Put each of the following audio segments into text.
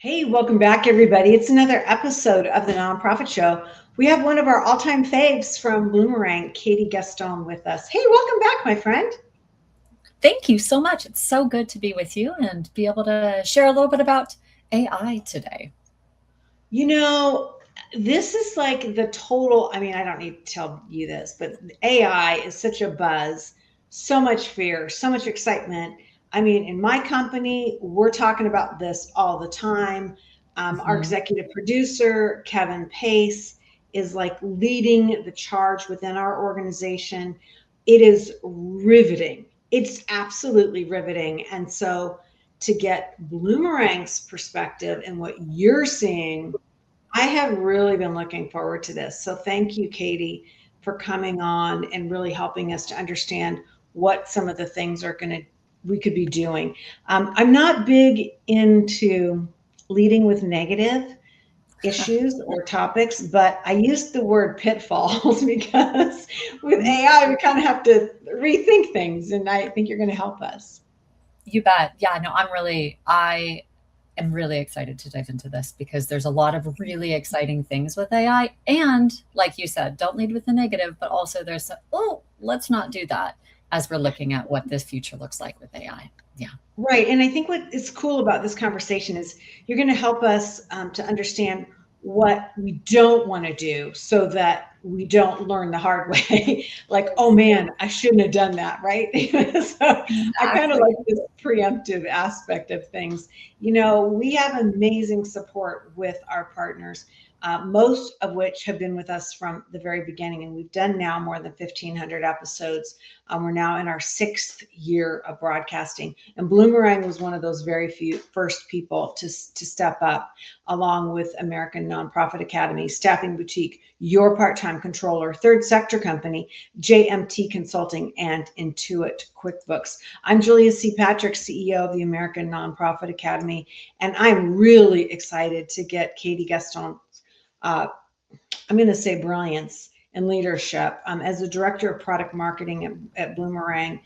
Hey, welcome back, everybody. It's another episode of the Nonprofit Show. We have one of our all-time faves from Bloomerang, Katie Gaston, with us. Hey, welcome back, my friend. Thank you so much. It's so good to be with you and be able to share a little bit about AI today. You know, this is like the total, I mean, I don't need to tell you this, but AI is such a buzz, so much fear, so much excitement. I mean, in my company, we're talking about this all the time. Our Mhm. executive producer, Kevin Pace, is like leading the charge within our organization. It is riveting. It's absolutely riveting. And so to get Bloomerang's perspective and what you're seeing, I have really been looking forward to this. So thank you, Katie, for coming on and really helping us to understand what some of the things are going to we could be doing. I'm not big into leading with negative issues or topics, but I used the word pitfalls because with AI we kind of have to rethink things, and I think you're going to help us. You bet. Yeah, no, I am really excited to dive into this because there's a lot of really exciting things with AI. And like you said, don't lead with the negative, but also let's not do that as we're looking at what this future looks like with AI. Yeah. Right. And I think what is cool about this conversation is you're going to help us to understand what we don't want to do so that we don't learn the hard way. Like, oh man, I shouldn't have done that. Right. So I kind of Exactly. like this preemptive aspect of things. We have amazing support with our partners. Most of which have been with us from the very beginning, and we've done now more than 1,500 episodes. We're now in our sixth year of broadcasting, and Bloomerang was one of those very few first people to step up, along with American Nonprofit Academy, Staffing Boutique, Your Part-Time Controller, Third Sector Company, JMT Consulting, and Intuit QuickBooks. I'm Julia C. Patrick, CEO of the American Nonprofit Academy, and I'm really excited to get Katie Gaston, uh, I'm going to say brilliance and leadership. As the director of product marketing at Bloomerang,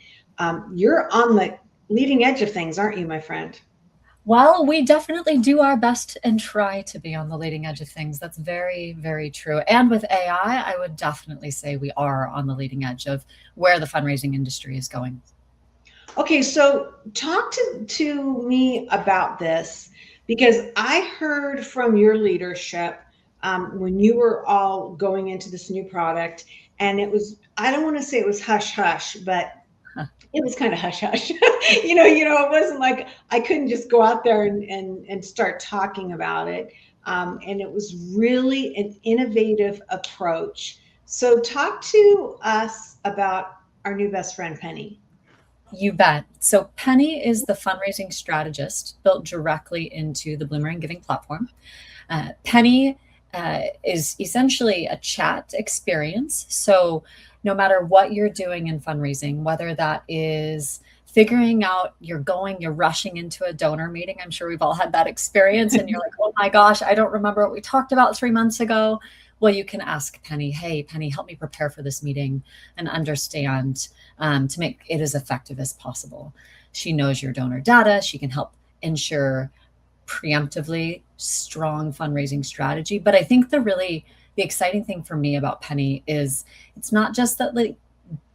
you're on the leading edge of things, aren't you, my friend? Well, we definitely do our best and try to be on the leading edge of things. That's very, very true. And with AI, I would definitely say we are on the leading edge of where the fundraising industry is going. Okay, so talk to me about this because I heard from your leadership when you were all going into this new product, and it was, I don't want to say it was hush hush, but it was kind of hush hush. It wasn't like I couldn't just go out there and start talking about it. And it was really an innovative approach. So talk to us about our new best friend, Penny. You bet. So Penny is the fundraising strategist built directly into the Bloomerang Giving platform. Penny is essentially a chat experience. So no matter what you're doing in fundraising, whether that is figuring out you're rushing into a donor meeting. I'm sure we've all had that experience and you're like, oh my gosh, I don't remember what we talked about 3 months ago. Well, you can ask Penny, hey, Penny, help me prepare for this meeting and understand to make it as effective as possible. She knows your donor data. She can help ensure preemptively strong fundraising strategy. But I think the exciting thing for me about Penny is it's not just that like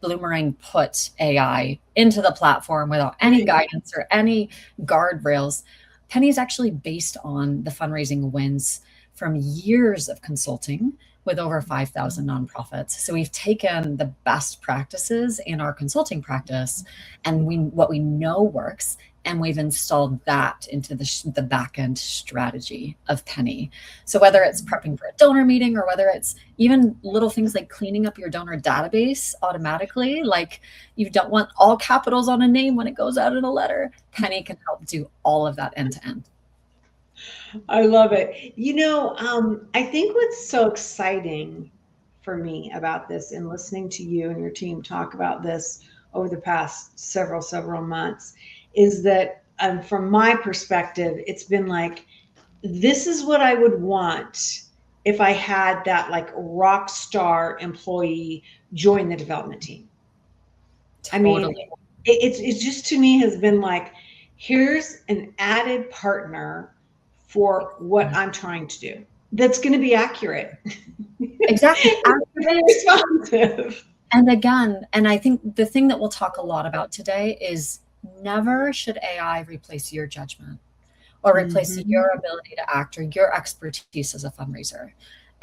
Bloomerang put AI into the platform without any Right. guidance or any guardrails. Penny is actually based on the fundraising wins from years of consulting with over 5,000 nonprofits. So we've taken the best practices in our consulting practice and what we know works, and we've installed that into the back end strategy of Penny. So whether it's prepping for a donor meeting or whether it's even little things like cleaning up your donor database automatically, like you don't want all capitals on a name when it goes out in a letter, Penny can help do all of that end to end. I love it. I think what's so exciting for me about this and listening to you and your team talk about this over the past several months is that from my perspective, it's been like, this is what I would want if I had that like rock star employee join the development team. I mean, Totally. it's just to me has been like, here's an added partner for what I'm trying to do. That's going to be accurate. Exactly. Accurate. Responsive. And again, and I think the thing that we'll talk a lot about today is never should AI replace your judgment or replace your ability to act or your expertise as a fundraiser.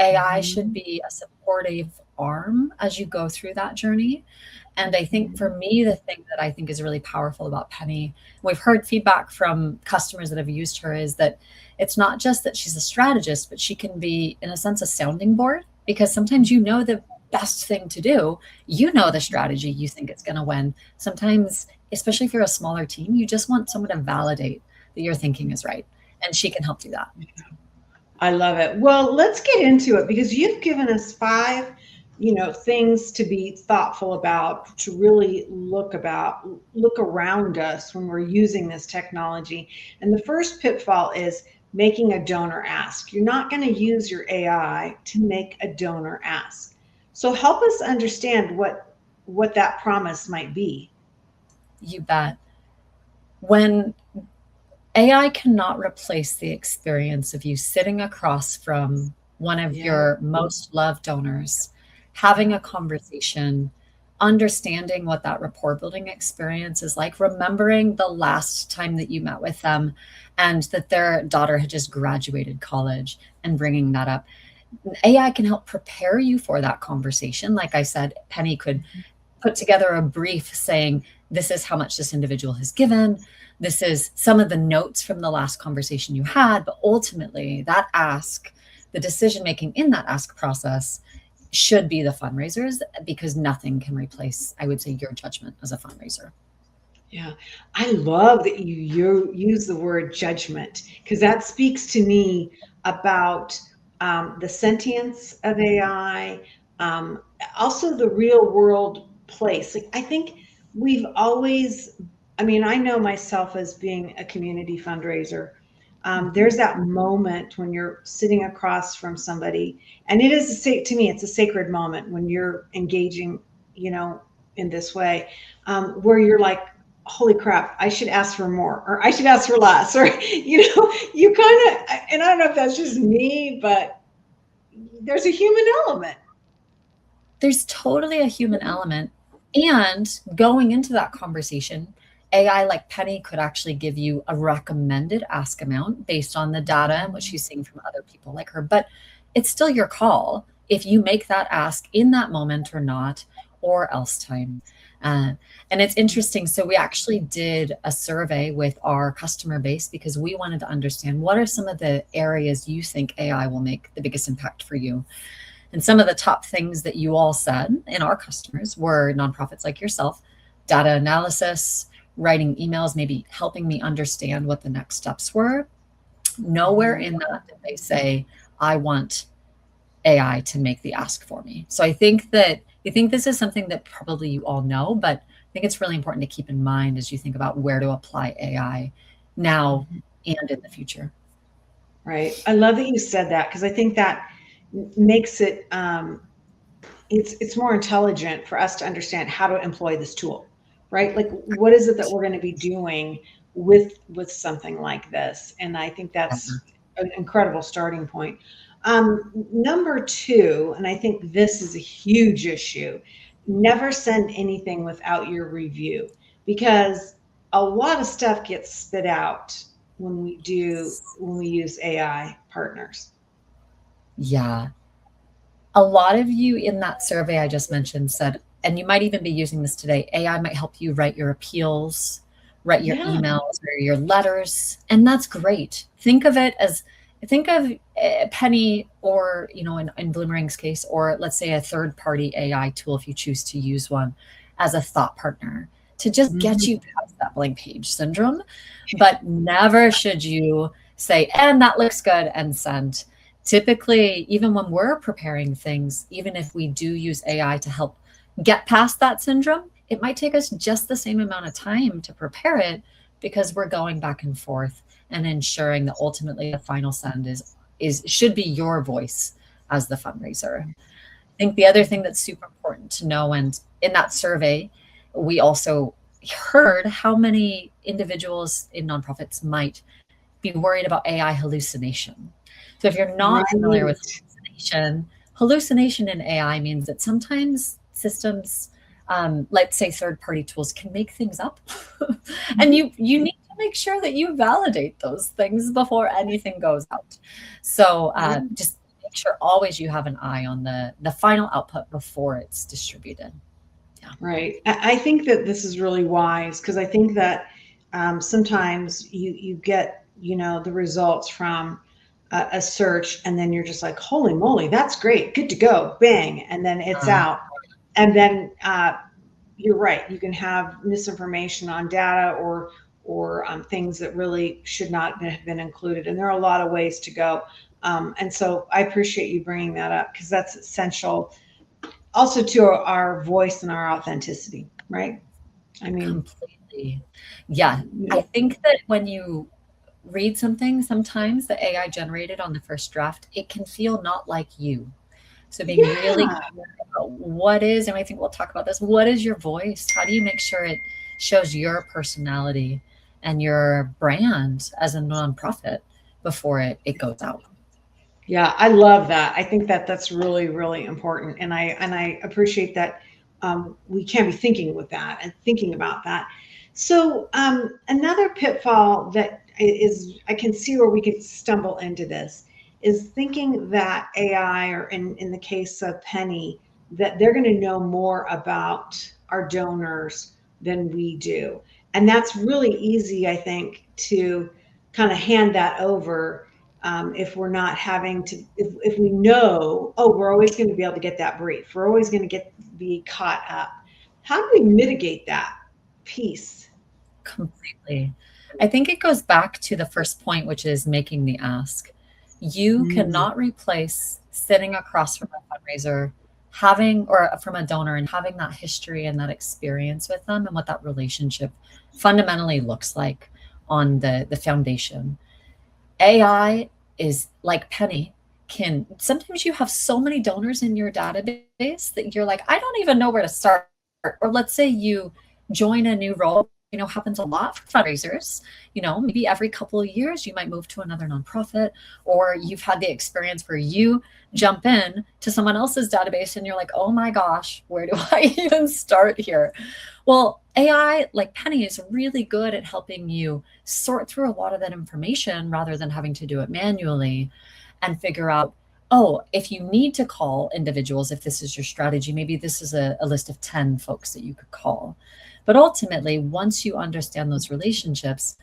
AI should be a supportive arm as you go through that journey. And I think for me, the thing that I think is really powerful about Penny, we've heard feedback from customers that have used her, is that it's not just that she's a strategist, but she can be, in a sense, a sounding board, because sometimes you know the best thing to do. You know the strategy you think it's going to win. Sometimes, especially if you're a smaller team, you just want someone to validate that your thinking is right. And she can help do that. I love it. Well, let's get into it, because you've given us 5, things to be thoughtful about, to really look around us when we're using this technology. And the first pitfall is making a donor ask. You're not going to use your AI to make a donor ask. So help us understand what that promise might be. You bet. When AI cannot replace the experience of you sitting across from one of your most loved donors, having a conversation, understanding what that rapport building experience is like, remembering the last time that you met with them and that their daughter had just graduated college and bringing that up. AI can help prepare you for that conversation. Like I said, Penny could put together a brief saying, this is how much this individual has given. This is some of the notes from the last conversation you had. But ultimately, that ask, the decision-making in that ask process should be the fundraisers, because nothing can replace, I would say, your judgment as a fundraiser. Yeah, I love that you use the word judgment, because that speaks to me about the sentience of AI, also the real world place. Like, I think we've always, I know myself as being a community fundraiser. There's that moment when you're sitting across from somebody, and it is to me, it's a sacred moment when you're engaging, in this way, where you're like, holy crap, I should ask for more, or I should ask for less, or, you kind of, and I don't know if that's just me, but there's a human element. There's totally a human element. And going into that conversation, AI like Penny could actually give you a recommended ask amount based on the data and what she's seeing from other people like her. But it's still your call if you make that ask in that moment or not, or else time. And it's interesting. So we actually did a survey with our customer base because we wanted to understand what are some of the areas you think AI will make the biggest impact for you. And some of the top things that you all said in our customers were nonprofits like yourself, data analysis, writing emails, maybe helping me understand what the next steps were. Nowhere in that did they say, I want AI to make the ask for me. So I think this is something that probably you all know, but I think it's really important to keep in mind as you think about where to apply AI now and in the future. Right. I love that you said that, because I think that makes it, it's more intelligent for us to understand how to employ this tool, right? Like, what is it that we're going to be doing with something like this? And I think that's an incredible starting point. Number 2, and I think this is a huge issue, never send anything without your review, because a lot of stuff gets spit out when we use AI partners. Yeah. A lot of you in that survey I just mentioned said, and you might even be using this today, AI might help you write your appeals, write your emails or your letters. And that's great. Think of Penny, or, in Bloomerang's case, or let's say a third-party AI tool, if you choose to use one, as a thought partner to just get you past that blank page syndrome. But never should you say, and that looks good, and send. Typically, even when we're preparing things, even if we do use AI to help get past that syndrome, it might take us just the same amount of time to prepare it, because we're going back and forth and ensuring that ultimately the final send should be your voice as the fundraiser. I think the other thing that's super important to know, and in that survey, we also heard how many individuals in nonprofits might be worried about AI hallucination. So if you're not familiar with Right. hallucination in AI means that sometimes systems, let's say third-party tools, can make things up. And you need to make sure that you validate those things before anything goes out. So just make sure always you have an eye on the final output before it's distributed. Yeah. Right. I think that this is really wise because I think that sometimes you get, the results from a search and then you're just like, holy moly, that's great. Good to go. Bang. And then it's out. And then you're right. You can have misinformation on data or things that really should not have been included. And there are a lot of ways to go. And so I appreciate you bringing that up because that's essential also to our voice and our authenticity, right? I mean, Completely. Yeah. I think that when you read something, sometimes the AI generated on the first draft, it can feel not like you. So being really yeah, clear about what is, and I think we'll talk about this, what is your voice? How do you make sure it shows your personality and your brand as a nonprofit before it goes out? yeah, I love that. I think that that's really, really important, and I appreciate that we can be thinking with that and thinking about that. So another pitfall that is I can see where we could stumble into this is thinking that AI, or in the case of Penny, that they're going to know more about our donors than we do, and that's really easy, I think, to kind of hand that over if we're not having to, if we know, oh, we're always going to be able to get that brief, we're always going to be caught up. How do we mitigate that piece? Completely. I think it goes back to the first point, which is making the ask. You Mm, cannot replace sitting across from a fundraiser, having, or from a donor and having that history and that experience with them and what that relationship fundamentally looks like on the foundation. AI is like Penny, can sometimes you have so many donors in your database that you're like, I don't even know where to start. Or let's say you join a new role, happens a lot for fundraisers. Maybe every couple of years you might move to another nonprofit, or you've had the experience where you jump in to someone else's database and you're like, oh my gosh, where do I even start here? Well, AI, like Penny, is really good at helping you sort through a lot of that information rather than having to do it manually and figure out, oh, if you need to call individuals, if this is your strategy, maybe this is a list of 10 folks that you could call. But ultimately, once you understand those relationships,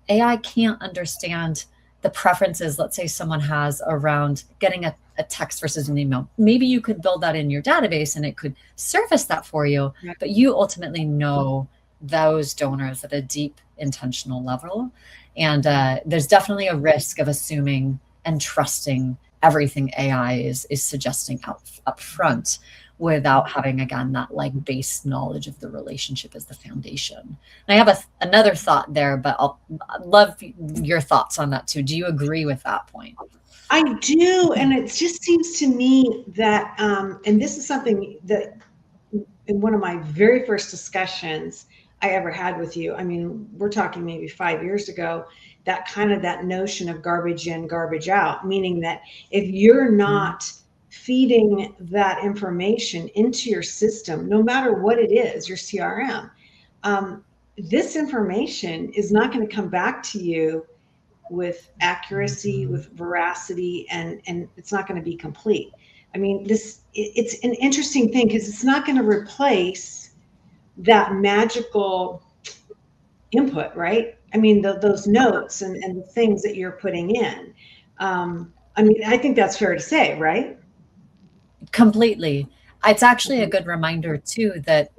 AI can't understand the preferences, let's say someone has around getting a text versus an email. Maybe you could build that in your database and it could surface that for you, but you ultimately know those donors at a deep intentional level. And there's definitely a risk of assuming and trusting everything AI is suggesting up front without having, again, that like base knowledge of the relationship as the foundation. And I have another thought there, but I'd love your thoughts on that too. Do you agree with that point? I do, and it just seems to me that, and this is something that in one of my very first discussions I ever had with you, I mean, we're talking maybe 5 years ago, that notion of garbage in, garbage out, meaning that if you're not feeding that information into your system, no matter what it is, your CRM, this information is not going to come back to you with accuracy, with veracity, and it's not going to be complete. I mean, it's an interesting thing because it's not going to replace that magical input, right? I mean, those notes and the things that you're putting in. I mean, I think that's fair to say, right? Completely. It's actually a good reminder too that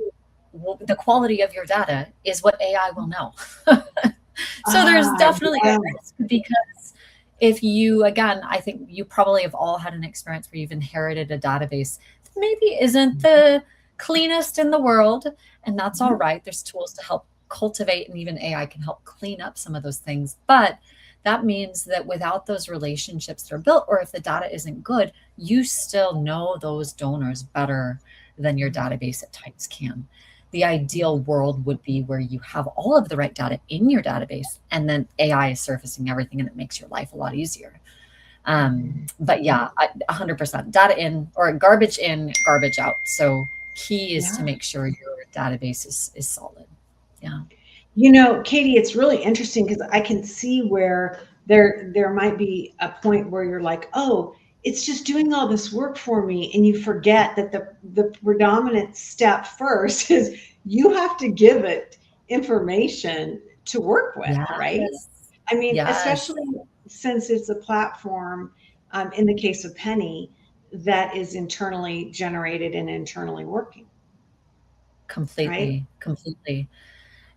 the quality of your data is what AI will know. So there's Ah, definitely a yeah. risk because if you, again, I think you probably have all had an experience where you've inherited a database that maybe isn't the cleanest in the world, and that's all right. There's tools to help cultivate, and even AI can help clean up some of those things. But that means that without those relationships that are built, or if the data isn't good, you still know those donors better than your database at times can. The ideal world would be where you have all of the right data in your database, and then AI is surfacing everything, and it makes your life a lot easier. But yeah, 100% data in, or garbage in, garbage out. So key is to make sure your database is solid. Yeah. You know, Katie, it's really interesting because I can see where there might be a point where you're like, oh, it's just doing all this work for me, and you forget that the predominant step first is you have to give it information to work with, right? Yes. I mean, Yes. especially since it's a platform, in the case of Penny, that is internally generated and internally working, right? Completely. Completely.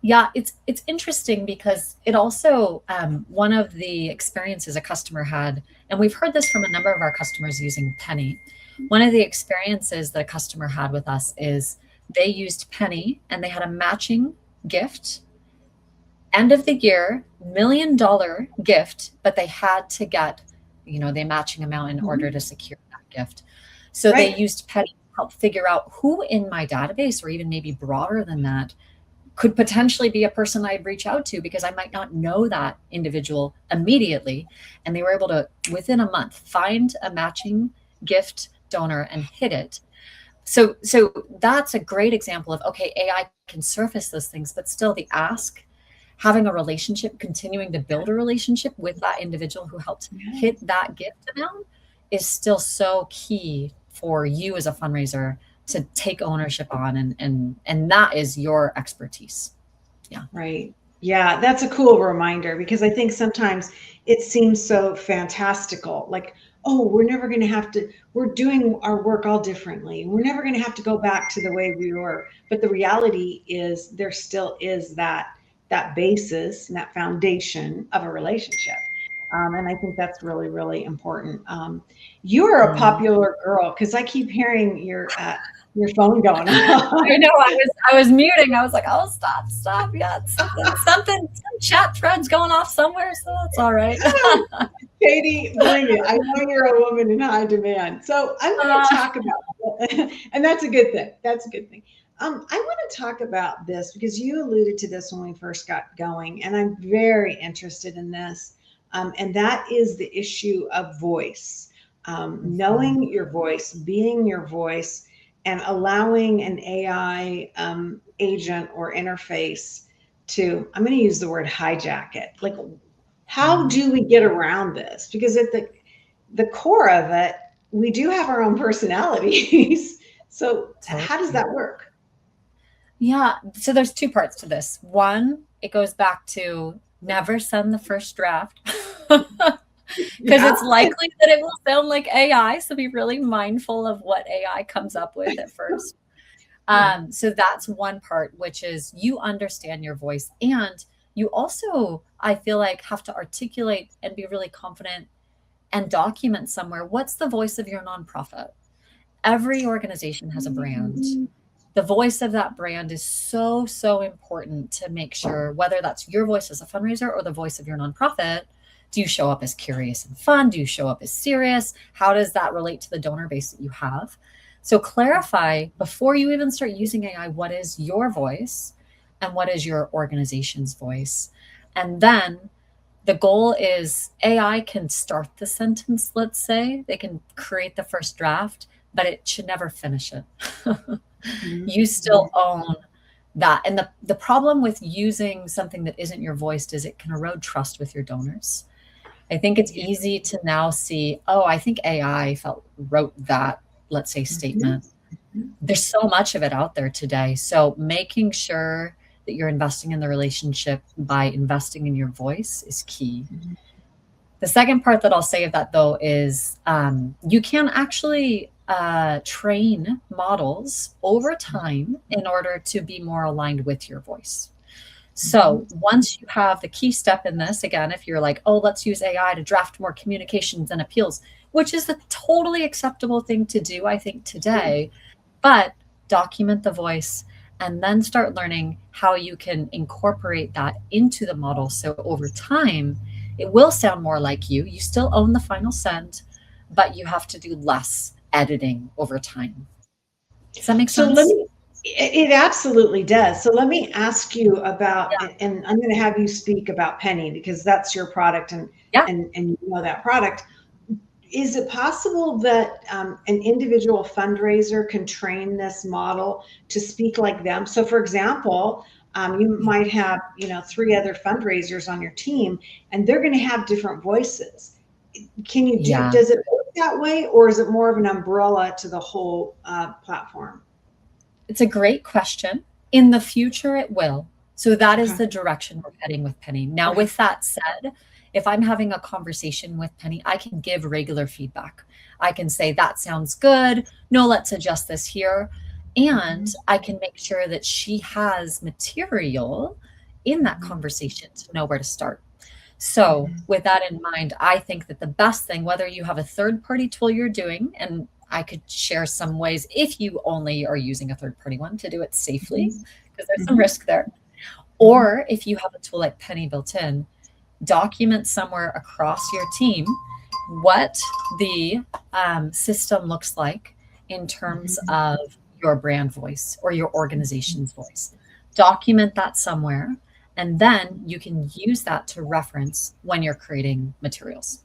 Yeah, it's interesting because it also, one of the experiences a customer had, and we've heard this from a number of our customers using Penny. One of the experiences that a customer had with us is they used Penny and they had a matching gift, end of the year, $1 million gift, but they had to get, the matching amount in order to secure that gift. So they Right. used Penny to help figure out who in my database, or even maybe broader than that, could potentially be a person I'd reach out to, because I might not know that individual immediately. And they were able to, within a month, find a matching gift donor and hit it. So that's a great example of, okay, AI can surface those things, but still the ask, having a relationship, continuing to build a relationship with that individual who helped hit that gift amount, is still so key for you as a fundraiser to take ownership on, and that is your expertise. Yeah. Right. Yeah, that's a cool reminder because I think sometimes it seems so fantastical. Like, oh, we're never going to have to, we're doing our work all differently. We're never going to have to go back to the way we were. But the reality is there still is that basis and that foundation of a relationship. And I think that's really, really important. You are a Mm. popular girl because I keep hearing your phone going off. I know. I was muting. I was like, oh, stop. Yeah, something, some chat threads going off somewhere, so that's all right. Katie, bring it. I know you're a woman in high demand. So I want to talk about, and that's a good thing. That's a good thing. I want to talk about this because you alluded to this when we first got going, and I'm very interested in this. And that is the issue of voice, knowing your voice, being your voice, and allowing an AI agent or interface to, I'm going to use the word hijack it. Like, how do we get around this? Because at the core of it, we do have our own personalities. So how does that work? Yeah. So there's two parts to this. One, it goes back to never send the first draft because Yeah. it's likely that it will sound like AI. So be really mindful of what AI comes up with at first. So that's one part, which is you understand your voice, and you also, I feel like, have to articulate and be really confident and document somewhere what's the voice of your nonprofit. Every organization has a brand. The voice of that brand is so important to make sure, whether that's your voice as a fundraiser or the voice of your nonprofit. Do you show up as curious and fun? Do you show up as serious? How does that relate to the donor base that you have? So clarify before you even start using AI, what is your voice and what is your organization's voice? And then the goal is AI can start the sentence, let's say, they can create the first draft, but it should never finish it. You still own that. And the problem with using something that isn't your voice is it can erode trust with your donors. I think it's easy to now see, oh, I think AI wrote that, let's say, statement. There's so much of it out there today. So making sure that you're investing in the relationship by investing in your voice is key. The second part that I'll say of that, though, is you can actually train models over time in order to be more aligned with your voice. So once you have the key step in this, again, if you're like, oh, let's use AI to draft more communications and appeals, which is the totally acceptable thing to do, I think, today, but document the voice and then start learning how you can incorporate that into the model. So over time, it will sound more like you. You still own the final send, but you have to do less editing over time. Does that make So let sense? me, It absolutely does. So let me ask you about, Yeah. and I'm going to have you speak about Penny because that's your product, and Yeah. and you know that product. Is it possible that an individual fundraiser can train this model to speak like them? So, for example, you might have, you know, three other fundraisers on your team, and they're going to have different voices. Can you do? Yeah. Does it work that way, or is it more of an umbrella to the whole platform? It's a great question. In the future, it will. So that is Okay. the direction we're heading with Penny. Now, Okay. with that said, if I'm having a conversation with Penny, I can give regular feedback. I can say, that sounds good. No, let's adjust this here. And Mhm. I can make sure that she has material in that Mhm. conversation to know where to start. So, Mhm. with that in mind, I think that the best thing, whether you have a third party tool you're doing, and I could share some ways if you only are using a third party one to do it safely, Mhm. because there's some Mhm. risk there. Mhm. Or if you have a tool like Penny built in, document somewhere across your team what the system looks like in terms Mhm. of your brand voice or your organization's voice. Document that somewhere, and then you can use that to reference when you're creating materials.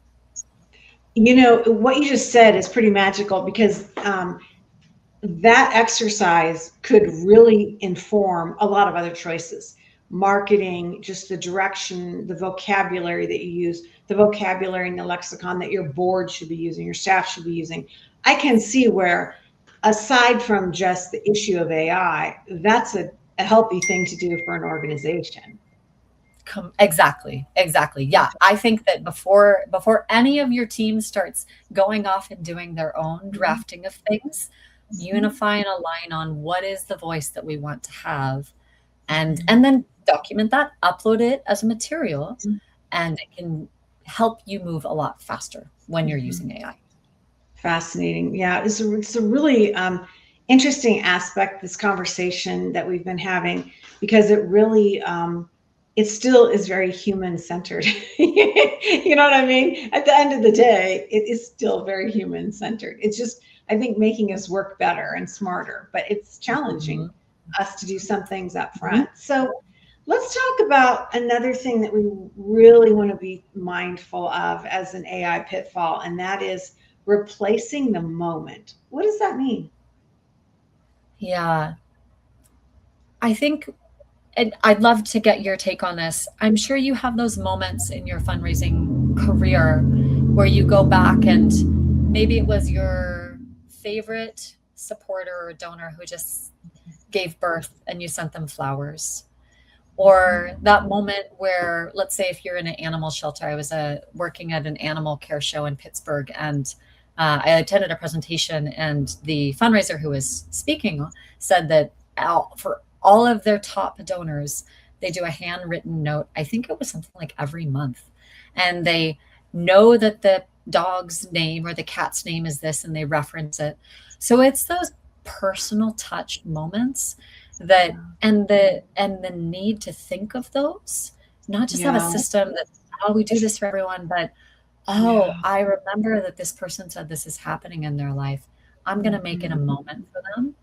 You know, what you just said is pretty magical because that exercise could really inform a lot of other choices. Marketing, just the direction, the vocabulary that you use, the vocabulary and the lexicon that your board should be using, your staff should be using. I can see where, aside from just the issue of AI, that's a healthy thing to do for an organization. Exactly, exactly. Yeah, I think that before any of your team starts going off and doing their own Mhm. drafting of things, Mhm. unify and align on what is the voice that we want to have, Mhm. and then document that, upload it as a material, Mhm. and it can help you move a lot faster when you're Mhm. using AI. Fascinating. Yeah, it's a really interesting aspect, this conversation that we've been having, because it really, it still is very human centered. You know what I mean? At the end of the day, it is still very human centered. It's just, I think, making us work better and smarter, but it's challenging Mhm. us to do some things up Mhm. front. So let's talk about another thing that we really want to be mindful of as an AI pitfall, and that is replacing the moment. What does that mean? Yeah, I think, and I'd love to get your take on this. I'm sure you have those moments in your fundraising career where you go back and maybe it was your favorite supporter or donor who just gave birth and you sent them flowers. Or that moment where, let's say, if you're in an animal shelter, I was working at an animal care show in Pittsburgh, and I attended a presentation, and the fundraiser who was speaking said that for all of their top donors, they do a handwritten note. I think it was something like every month, and they know that the dog's name or the cat's name is this, and they reference it. So it's those personal touch moments that, Yeah. and the need to think of those, not just have a Yeah. system that, oh, we do this for everyone, but oh, Yeah. I remember that this person said this is happening in their life. I'm going to make it a Mhm. moment for them.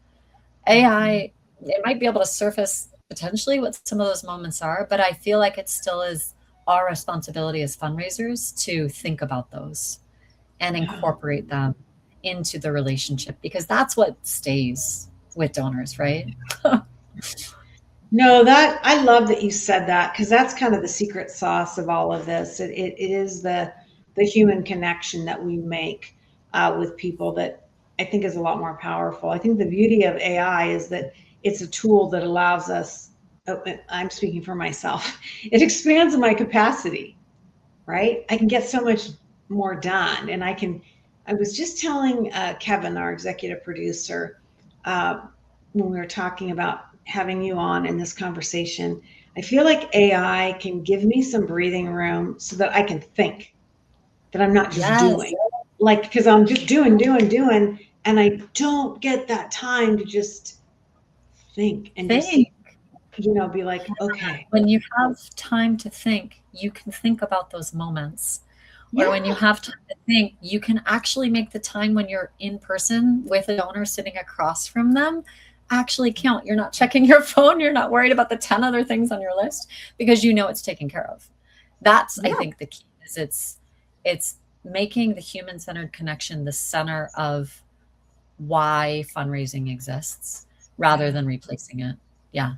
Mhm. AI, it might be able to surface potentially what some of those moments are, but I feel like it still is our responsibility as fundraisers to think about those and Yeah. incorporate them into the relationship, because that's what stays with donors, right? No, that I love that you said that because that's kind of the secret sauce of all of this. It is the human connection that we make with people that I think is a lot more powerful. I think the beauty of AI is that it's a tool that allows us. Oh, I'm speaking for myself. It expands my capacity, right? I can get so much more done. And I was just telling Kevin, our executive producer, uh, when we were talking about having you on in this conversation, I feel like AI can give me some breathing room so that I can think, that I'm not just Yes. doing. Like, because I'm just doing, and I don't get that time to just think and just, Think. be like, okay, When you have time to think, you can think about those moments. Or when you yeah, have time to think, you can actually make the time when you're in person with a donor sitting across from them actually count. You're not checking your phone. You're not worried about the 10 other things on your list because you know it's taken care of. That's, I think, the key is it's making the human-centered connection the center of why fundraising exists rather than replacing it. Yeah.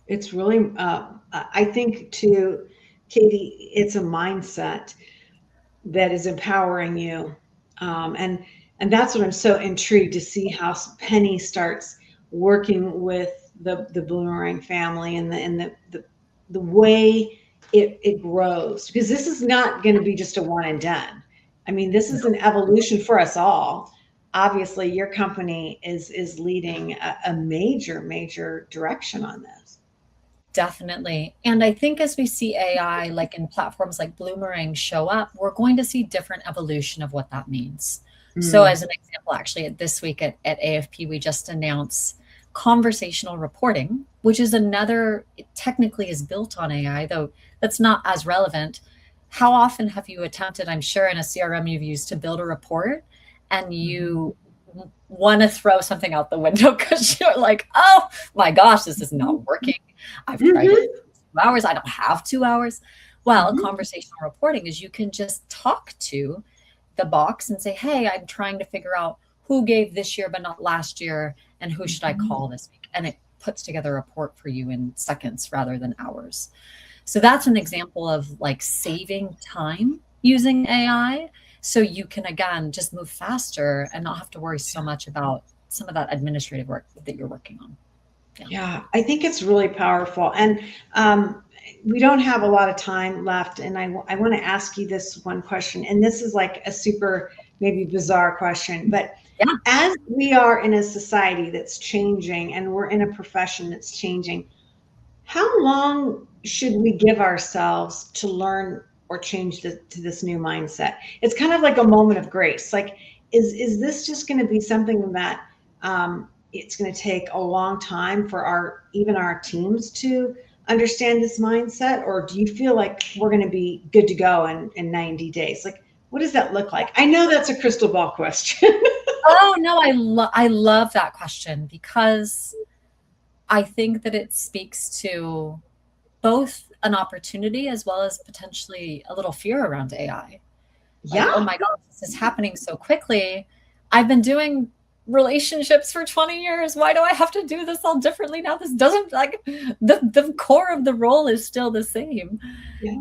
It's really, I think too, Katie, it's a mindset that is empowering you. And that's what I'm so intrigued to see how Penny starts working with the Bloomerang family and the way it grows, because this is not going to be just a one and done. I mean, this is an evolution for us all. Obviously, your company is leading a major direction on this. Definitely. And I think as we see AI, like in platforms like Bloomerang show up, we're going to see different evolution of what that means. So as an example, actually this week at AFP, we just announced conversational reporting, which is another, it technically is built on AI, though that's not as relevant. How often have you attempted, I'm sure in a CRM you've used, to build a report and you want to throw something out the window because you're like, oh my gosh, this is not working. I've tried it for 2 hours. I don't have 2 hours. Well, conversational reporting is you can just talk to the box and say, hey, I'm trying to figure out who gave this year but not last year, and who should I call this week? And it puts together a report for you in seconds rather than hours. So that's an example of like saving time using AI. So you can, again, just move faster and not have to worry so much about some of that administrative work that you're working on. Yeah, I think it's really powerful. And we don't have a lot of time left. And I want to ask you this one question. And this is like a super, maybe bizarre question. But as we are in a society that's changing and we're in a profession that's changing, how long should we give ourselves to learn or change to this new mindset? It's kind of like a moment of grace. Like, is this just going to be something that it's going to take a long time for even our teams to understand this mindset? Or do you feel like we're going to be good to go in 90 days? Like, what does that look like? I know that's a crystal ball question. Oh, no, I love that question, because I think that it speaks to both an opportunity as well as potentially a little fear around AI. Like, oh my gosh, this is happening so quickly. I've been doing relationships for 20 years. Why do I have to do this all differently now? This doesn't, like, the core of the role is still the same.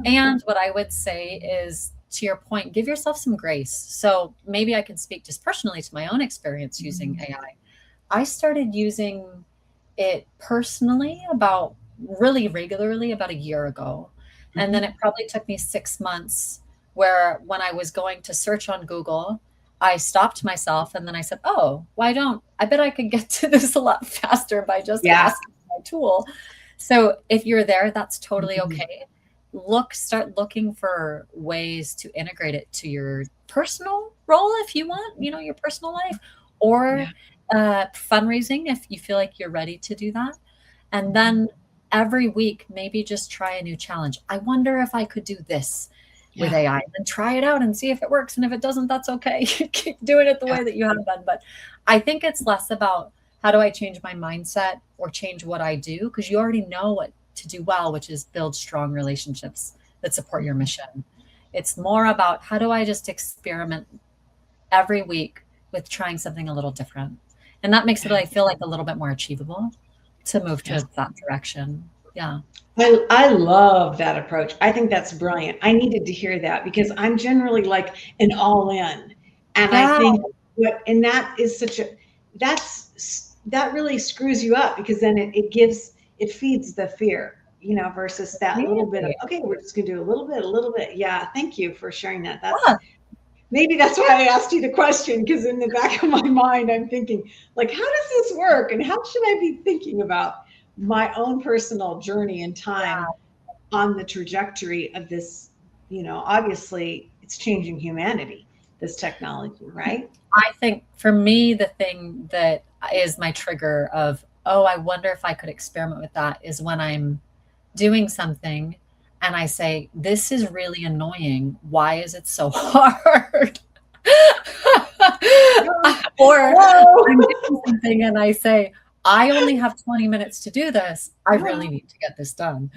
And what I would say is, to your point, give yourself some grace. So maybe I can speak just personally to my own experience using AI. I started using it personally really regularly about a year ago. And then it probably took me 6 months where when I was going to search on Google, I stopped myself and then I said, oh, I bet I could get to this a lot faster by just asking my tool. So if you're there, that's totally okay. Start looking for ways to integrate it to your personal role if you want, your personal life, or fundraising if you feel like you're ready to do that. And then every week, maybe just try a new challenge. I wonder if I could do this with AI, and try it out and see if it works. And if it doesn't, that's okay. Keep doing it the way that you have been. But I think it's less about how do I change my mindset or change what I do, because you already know what to do well, which is build strong relationships that support your mission. It's more about how do I just experiment every week with trying something a little different. And that makes it, I feel like, a little bit more achievable to move to that direction. Yeah. I love that approach. I think that's brilliant. I needed to hear that because I'm generally like an all in. And I think that is that really screws you up, because then it feeds the fear, versus that little bit of, okay, we're just going to do a little bit. Yeah. Thank you for sharing that. Maybe that's why I asked you the question, because in the back of my mind, I'm thinking, like, how does this work? And how should I be thinking about my own personal journey and time on the trajectory of this? Obviously it's changing humanity, this technology, right? I think for me, the thing that is my trigger of, oh, I wonder if I could experiment with that, is when I'm doing something and I say, this is really annoying. Why is it so hard? Or I'm doing something and I say, I only have 20 minutes to do this. I really need to get this done.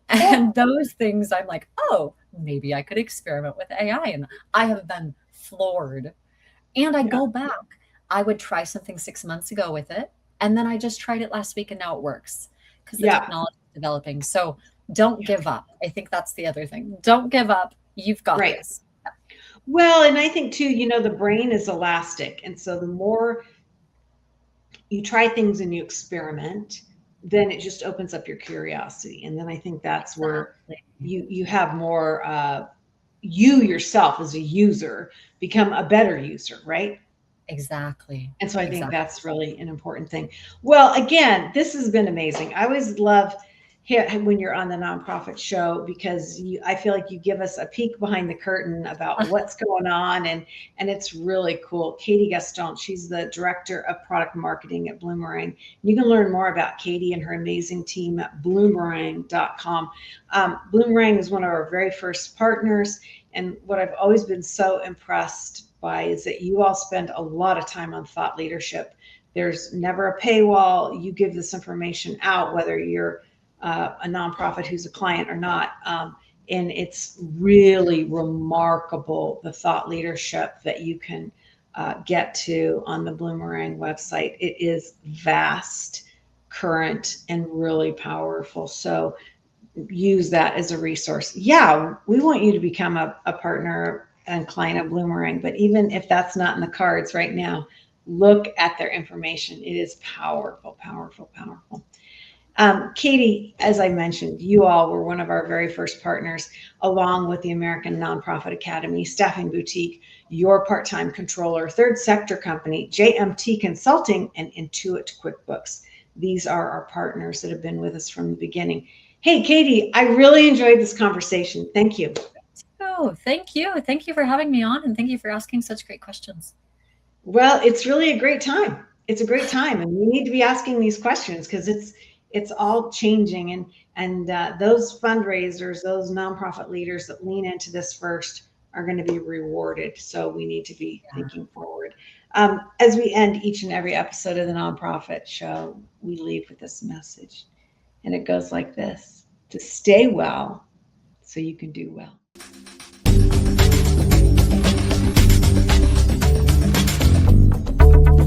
And those things I'm like, oh, maybe I could experiment with AI. And I have been floored. And I go back. I would try something 6 months ago with it. And then I just tried it last week and now it works because the technology is developing. So don't give up. I think that's the other thing. Don't give up. You've got this. Well, and I think too, you know, the brain is elastic. And so the more you try things and you experiment, then it just opens up your curiosity. And then I think that's where you have more, you yourself as a user become a better user, right? Exactly. And so I think that's really an important thing. Well, again, this has been amazing. I always love when you're on the nonprofit show because I feel like you give us a peek behind the curtain about what's going on, and it's really cool. Katie Gaston, she's the director of product marketing at Bloomerang. You can learn more about Katie and her amazing team at bloomerang.com. Bloomerang is one of our very first partners, and what I've always been so impressed by is that you all spend a lot of time on thought leadership. There's never a paywall. You give this information out, whether you're a nonprofit who's a client or not. And it's really remarkable, the thought leadership that you can get to on the Bloomerang website. It is vast, current, and really powerful. So use that as a resource. Yeah, we want you to become a partner and client of Bloomerang, but even if that's not in the cards right now, look at their information. It is powerful, powerful, powerful. Katie, as I mentioned, you all were one of our very first partners, along with the American Nonprofit Academy, Staffing Boutique, Your Part-Time Controller, Third Sector Company, JMT Consulting, and Intuit QuickBooks. These are our partners that have been with us from the beginning. Hey, Katie, I really enjoyed this conversation. Thank you. Oh, thank you. Thank you for having me on, and thank you for asking such great questions. Well, it's really a great time. It's a great time, and we need to be asking these questions because it's all changing, and those fundraisers, those nonprofit leaders that lean into this first are going to be rewarded. So we need to be thinking forward. As we end each and every episode of the Nonprofit Show, we leave with this message, and it goes like this: to stay well so you can do well.